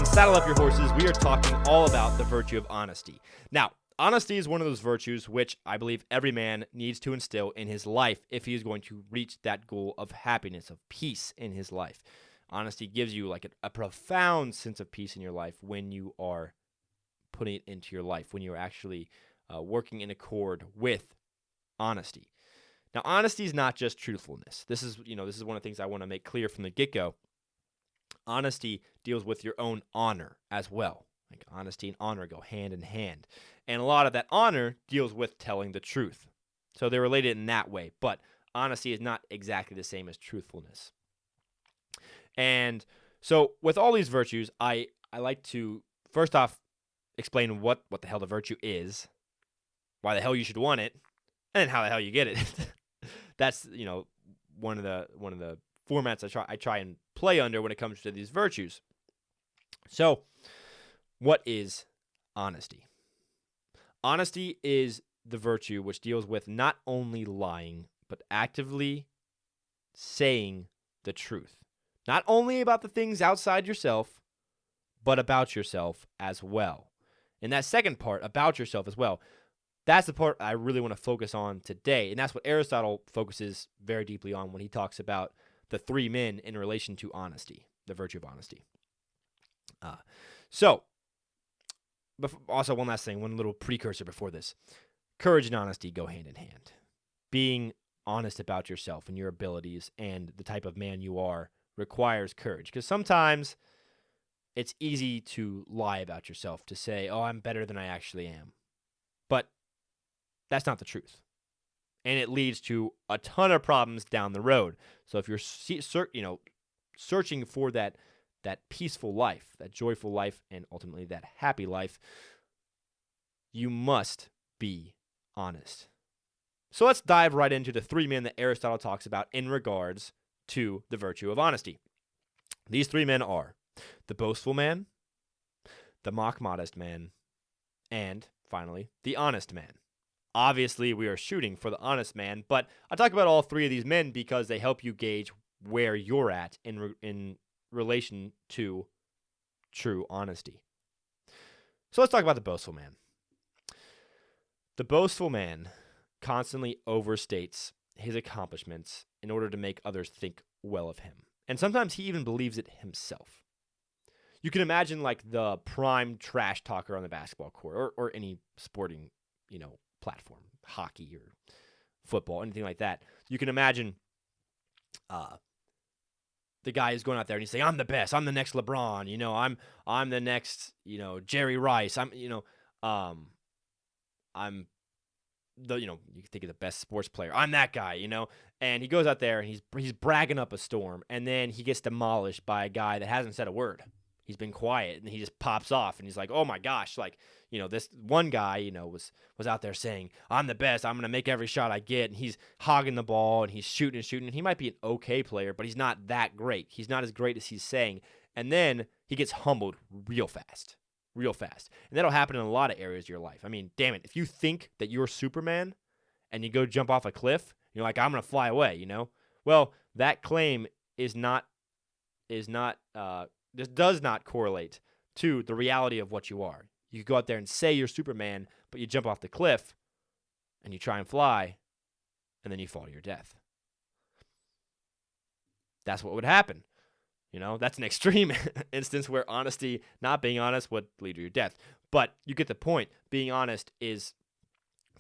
everyone. Saddle up your horses. We are talking all about the virtue of honesty. Now, honesty is one of those virtues which I believe every man needs to instill in his life if he is going to reach that goal of happiness, of peace in his life. Honesty gives you like a profound sense of peace in your life when you are putting it into your life, when you're actually working in accord with honesty. Now, honesty is not just truthfulness. This is one of the things I want to make clear from the get-go. Honesty deals with your own honor as well. Like honesty and honor go hand in hand. And a lot of that honor deals with telling the truth. So they're related in that way, but honesty is not exactly the same as truthfulness. And so with all these virtues, I like to first off explain what the hell the virtue is, why the hell you should want it, and then how the hell you get it. That's, one of the formats I try and play under when it comes to these virtues. So, what is honesty? Honesty is the virtue which deals with not only lying, but actively saying the truth. Not only about the things outside yourself, but about yourself as well. And that second part, about yourself as well, that's the part I really want to focus on today. And that's what Aristotle focuses very deeply on when he talks about the three men in relation to honesty, the virtue of honesty. Also one last thing, one little precursor before this. Courage and honesty go hand in hand. Being honest about yourself and your abilities and the type of man you are requires courage. Because sometimes it's easy to lie about yourself, to say, oh, I'm better than I actually am. But that's not the truth. And it leads to a ton of problems down the road. So if you're searching for that peaceful life, that joyful life, and ultimately that happy life, you must be honest. So let's dive right into the three men that Aristotle talks about in regards to the virtue of honesty. These three men are the boastful man, the mock-modest man, and finally, the honest man. Obviously, we are shooting for the honest man, but I talk about all three of these men because they help you gauge where you're at in relation to true honesty. So let's talk about the boastful man. The boastful man constantly overstates his accomplishments in order to make others think well of him. And sometimes he even believes it himself. You can imagine like the prime trash talker on the basketball court or any sporting, platform, hockey or football, anything like that. You can imagine the guy is going out there and he's saying, I'm the best. I'm the next LeBron. I'm the next, Jerry Rice. I'm the, you can think of the best sports player. I'm that guy, and he goes out there and he's bragging up a storm, and then he gets demolished by a guy that hasn't said a word. He's been quiet, and he just pops off, and he's like, oh my gosh, this one guy, was out there saying, I'm the best, I'm going to make every shot I get, and he's hogging the ball, and he's shooting, and he might be an okay player, but he's not that great. He's not as great as he's saying, and then he gets humbled real fast. And that'll happen in a lot of areas of your life. I mean, damn it, if you think that you're Superman, and you go jump off a cliff, you're like, I'm going to fly away, Well, that claim this does not correlate to the reality of what you are. You go out there and say you're Superman, but you jump off the cliff, and you try and fly, and then you fall to your death. That's what would happen. That's an extreme instance where honesty, not being honest, would lead to your death. But you get the point. Being honest is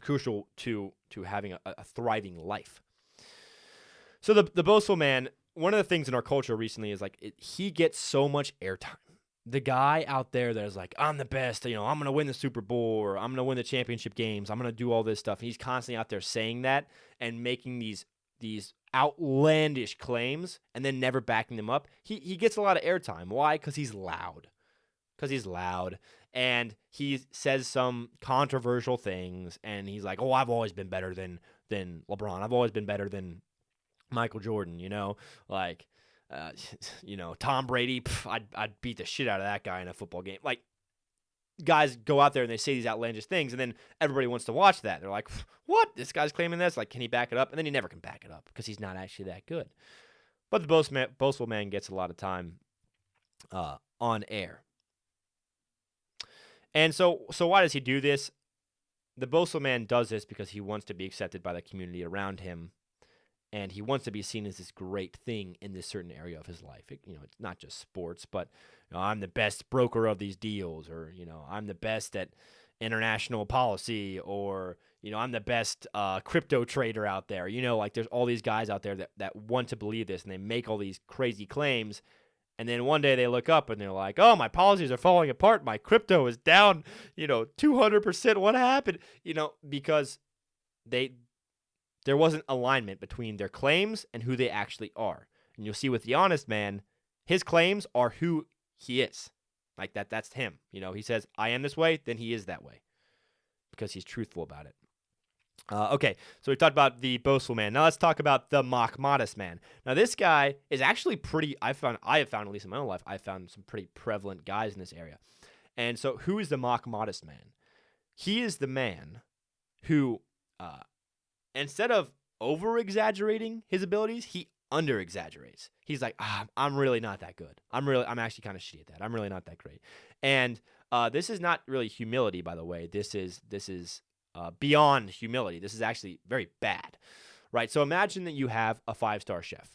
crucial to having a thriving life. So the boastful man, one of the things in our culture recently is he gets so much airtime. The guy out there that is like, I'm the best, I'm going to win the Super Bowl, or I'm going to win the championship games, I'm going to do all this stuff. And he's constantly out there saying that and making these outlandish claims and then never backing them up. He gets a lot of airtime. Why? Because he's loud. And he says some controversial things, and he's like, oh, I've always been better than LeBron. I've always been better than Michael Jordan, Tom Brady, I'd beat the shit out of that guy in a football game. Like, guys go out there and they say these outlandish things, and then everybody wants to watch that. They're like, what? This guy's claiming this? Like, can he back it up? And then he never can back it up because he's not actually that good. But the boastful man gets a lot of time on air. And so why does he do this? The boastful man does this because he wants to be accepted by the community around him, and he wants to be seen as this great thing in this certain area of his life. It's not just sports, but I'm the best broker of these deals, or I'm the best at international policy, or I'm the best crypto trader out there. Like there's all these guys out there that want to believe this, and they make all these crazy claims. And then one day they look up and they're like, oh, my policies are falling apart. My crypto is down, 200%. What happened? Because there wasn't alignment between their claims and who they actually are. And you'll see with the honest man, his claims are who he is. Like that's him. He says, I am this way, then he is that way because he's truthful about it. Okay, so we talked about the boastful man. Now let's talk about the mock modest man. Now this guy is actually pretty, I have found, at least in my own life, I found some pretty prevalent guys in this area. And so who is the mock modest man? He is the man who, instead of over-exaggerating his abilities, he under-exaggerates. He's like, I'm really not that good. I'm actually kind of shitty at that. I'm really not that great. And this is not really humility, by the way. This is beyond humility. This is actually very bad, right? So imagine that you have a 5-star chef,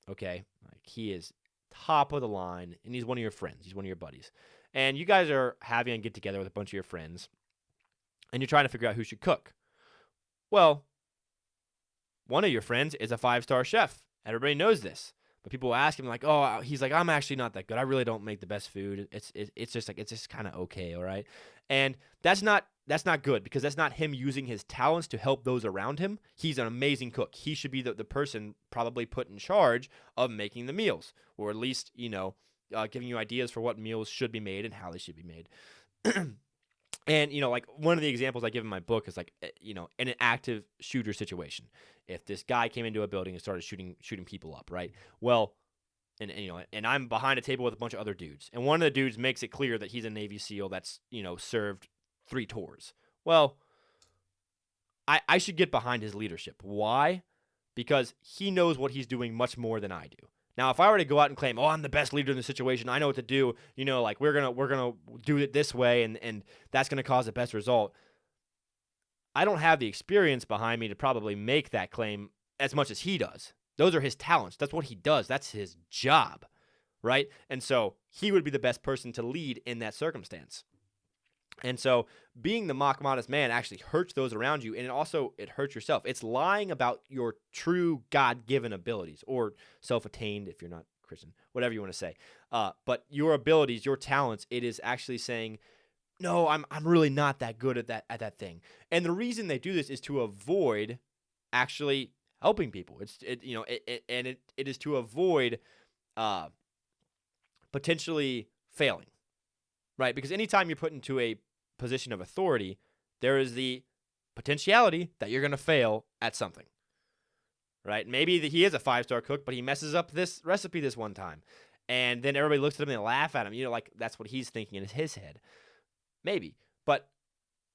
okay? Like he is top of the line, and he's one of your friends. He's one of your buddies. And you guys are having a get-together with a bunch of your friends, and you're trying to figure out who should cook. Well, one of your friends is a 5-star chef. Everybody knows this. But people ask him, like, oh, he's like, I'm actually not that good. I really don't make the best food. It's just kind of okay, all right? And that's not good because that's not him using his talents to help those around him. He's an amazing cook. He should be the person probably put in charge of making the meals, or at least, giving you ideas for what meals should be made and how they should be made. And, like one of the examples I give in my book is like, in an active shooter situation. If this guy came into a building and started shooting people up, right? Well, and I'm behind a table with a bunch of other dudes. And one of the dudes makes it clear that he's a Navy SEAL that's, served 3 tours. Well, I should get behind his leadership. Why? Because he knows what he's doing much more than I do. Now, if I were to go out and claim, I'm the best leader in the situation, I know what to do, like we're gonna do it this way, and that's gonna cause the best result. I don't have the experience behind me to probably make that claim as much as he does. Those are his talents. That's what he does. That's his job, right? And so he would be the best person to lead in that circumstance. And so being the mock modest man actually hurts those around you, and it hurts yourself. It's lying about your true God-given abilities, or self-attained if you're not Christian, whatever you want to say. But your abilities, your talents, it is actually saying, no, I'm really not that good at that thing. And the reason they do this is to avoid actually helping people. It is to avoid potentially failing. Right, because anytime you're put into a position of authority, there is the potentiality that you're going to fail at something. Right? Maybe he is a 5-star cook, but he messes up this recipe this one time. And then everybody looks at him and they laugh at him. Like that's what he's thinking in his head. Maybe. But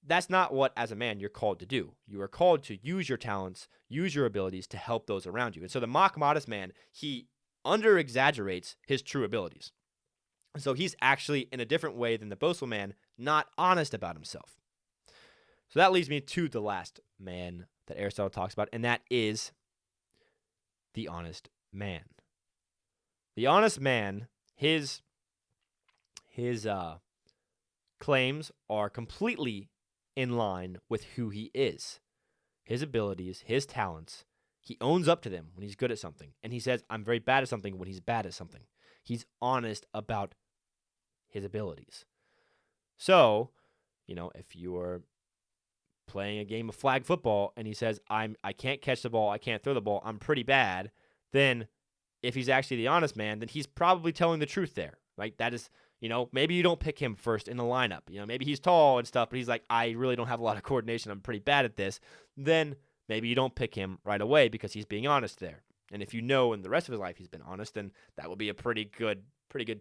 that's not what, as a man, you're called to do. You are called to use your talents, use your abilities to help those around you. And so the mock modest man, he under-exaggerates his true abilities. So he's actually, in a different way than the boastful man, not honest about himself. So that leads me to the last man that Aristotle talks about, and that is the honest man. The honest man, his claims are completely in line with who he is. His abilities, his talents, he owns up to them when he's good at something. And he says, I'm very bad at something when he's bad at something. He's honest about his abilities. So, if you're playing a game of flag football and he says, I can't catch the ball, I can't throw the ball, I'm pretty bad, then if he's actually the honest man, then he's probably telling the truth there. Right? That is, maybe you don't pick him first in the lineup. Maybe he's tall and stuff, but he's like, I really don't have a lot of coordination, I'm pretty bad at this. Then maybe you don't pick him right away because he's being honest there. And if in the rest of his life he's been honest, then that would be a pretty good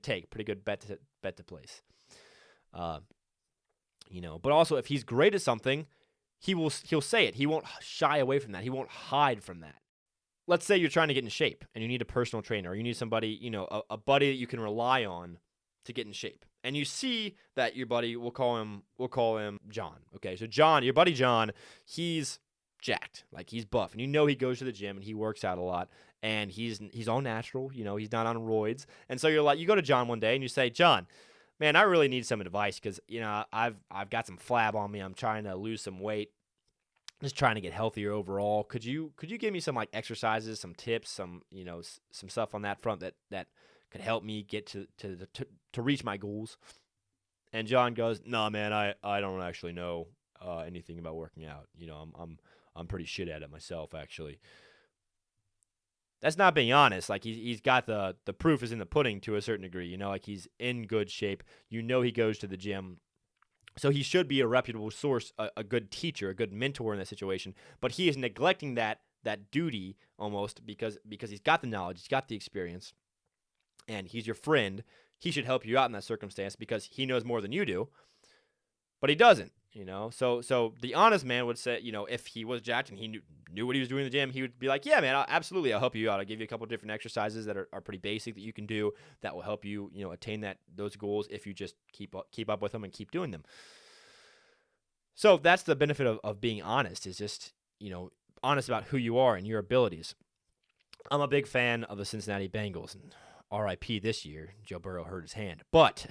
take, pretty good bet to place. But also if he's great at something, he'll say it. He won't shy away from that. He won't hide from that. Let's say you're trying to get in shape and you need a personal trainer, or you need somebody, a buddy that you can rely on to get in shape. And you see that your buddy, we'll call him John. Okay, so John, your buddy John, he's jacked, like he's buff, and you know he goes to the gym and he works out a lot, and he's all natural, he's not on roids. And so you go to John one day and you say, John, man, I really need some advice because I've got some flab on me. I'm trying to lose some weight, just trying to get healthier overall. Could you give me some like exercises, some tips, some some stuff on that front that could help me get to reach my goals? And John goes, "Nah, man, I don't actually know anything about working out. I'm pretty shit at it myself, actually." That's not being honest. Like he's got the proof is in the pudding to a certain degree. Like he's in good shape. He goes to the gym. So he should be a reputable source, a good teacher, a good mentor in that situation. But he is neglecting that duty almost because he's got the knowledge, he's got the experience, and he's your friend. He should help you out in that circumstance because he knows more than you do. But he doesn't, So the honest man would say, if he was jacked and he knew what he was doing in the gym, he would be like, yeah, man, absolutely, I'll help you out. I'll give you a couple of different exercises that are pretty basic that you can do that will help you, attain those goals if you just keep up with them and keep doing them. So that's the benefit of being honest, is just, honest about who you are and your abilities. I'm a big fan of the Cincinnati Bengals, and RIP this year, Joe Burrow hurt his hand. But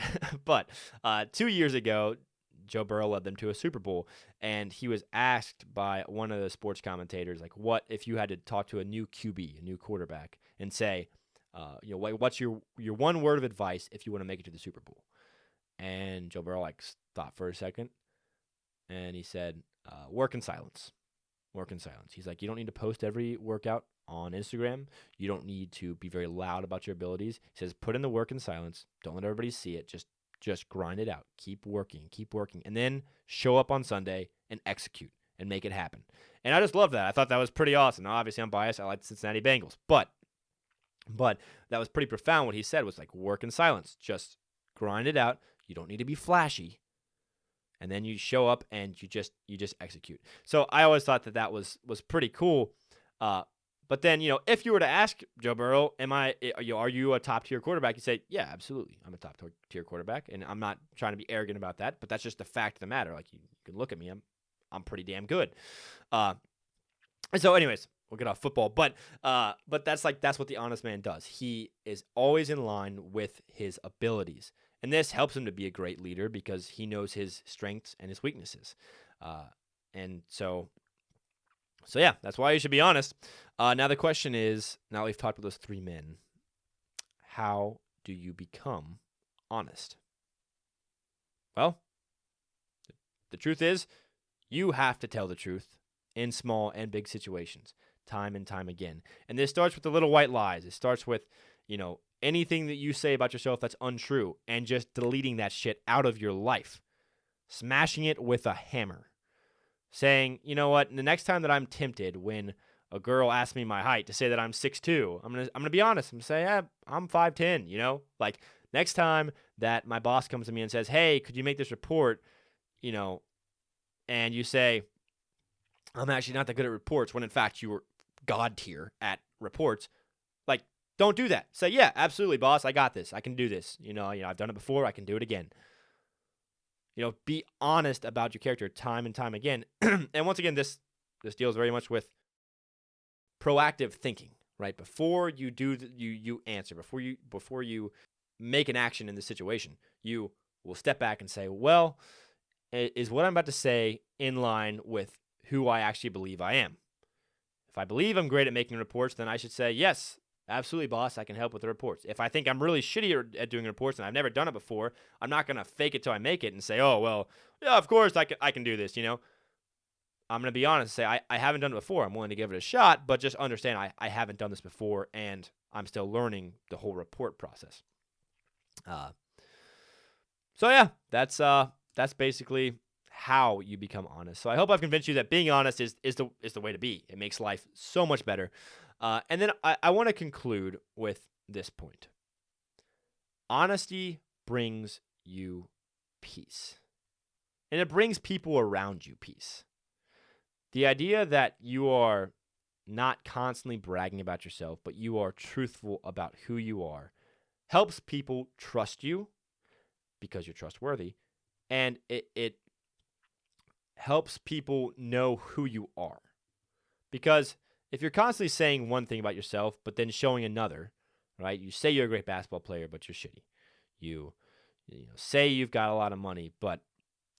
2 years ago, Joe Burrow led them to a Super Bowl, and he was asked by one of the sports commentators, like, what if you had to talk to a new QB, a new quarterback, and say, what's your one word of advice if you want to make it to the Super Bowl? And Joe Burrow thought for a second, and he said, work in silence. Work in silence. He's like, you don't need to post every workout on Instagram. You don't need to be very loud about your abilities. He says, put in the work in silence. Don't let everybody see it. Just grind it out. Keep working, and then show up on Sunday and execute and make it happen. And I just love that. I thought that was pretty awesome. Now, obviously, I'm biased. I like the Cincinnati Bengals, but that was pretty profound. What he said was like, work in silence. Just grind it out. You don't need to be flashy, and then you show up and you just execute. So I always thought that was pretty cool. But then, if you were to ask Joe Burrow, are you a top-tier quarterback? You say, yeah, absolutely. I'm a top-tier quarterback, and I'm not trying to be arrogant about that, but that's just the fact of the matter. Like, you can look at me. I'm pretty damn good. And so anyways, we'll get off football. But that's what the honest man does. He is always in line with his abilities. And this helps him to be a great leader because he knows his strengths and his weaknesses. And so yeah, that's why you should be honest. Now the question is, now we've talked about those three men, how do you become honest? Well, the truth is, you have to tell the truth in small and big situations, time and time again. And this starts with the little white lies. It starts with, anything that you say about yourself that's untrue and just deleting that shit out of your life, smashing it with a hammer. Saying, you know what, the next time that I'm tempted when a girl asks me my height to say that I'm 6'2", I'm gonna be honest. I'm gonna say, I'm 5'10", Like, next time that my boss comes to me and says, hey, could you make this report, and you say, I'm actually not that good at reports, when in fact you were God tier at reports, like, don't do that. Say, yeah, absolutely, boss, I got this. I can do this. I've done it before. I can do it again. Be honest about your character time and time again. And once again, this deals very much with proactive thinking, right? Before you do, you answer. Before you make an action in the situation, you will step back and say, well, is what I'm about to say in line with who I actually believe I am? If I believe I'm great at making reports, then I should say, yes, absolutely, boss, I can help with the reports. If I think I'm really shitty at doing reports and I've never done it before, I'm not going to fake it till I make it and say, oh, well, yeah, of course I can do this, I'm going to be honest and say, I haven't done it before. I'm willing to give it a shot, but just understand I haven't done this before and I'm still learning the whole report process. So yeah, that's basically how you become honest. So I hope I've convinced you that being honest is the way to be. It makes life so much better. And then I want to conclude with this point. Honesty brings you peace. And it brings people around you peace. The idea that you are not constantly bragging about yourself, but you are truthful about who you are, helps people trust you because you're trustworthy, and it helps people know who you are. Because if you're constantly saying one thing about yourself, but then showing another, right? You say you're a great basketball player, but you're shitty. You say you've got a lot of money, but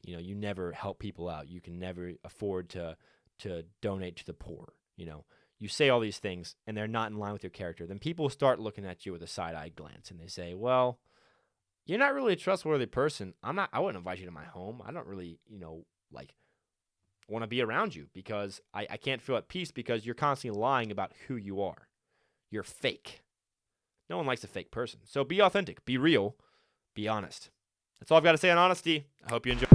you never help people out. You can never afford to donate to the poor. You say all these things, and they're not in line with your character. Then people start looking at you with a side-eye glance, and they say, "Well, you're not really a trustworthy person. I wouldn't invite you to my home. I don't really, like." want to be around you because I can't feel at peace because you're constantly lying about who you are. You're fake. No one likes a fake person. So be authentic, be real, be honest. That's all I've got to say on honesty. I hope you enjoy.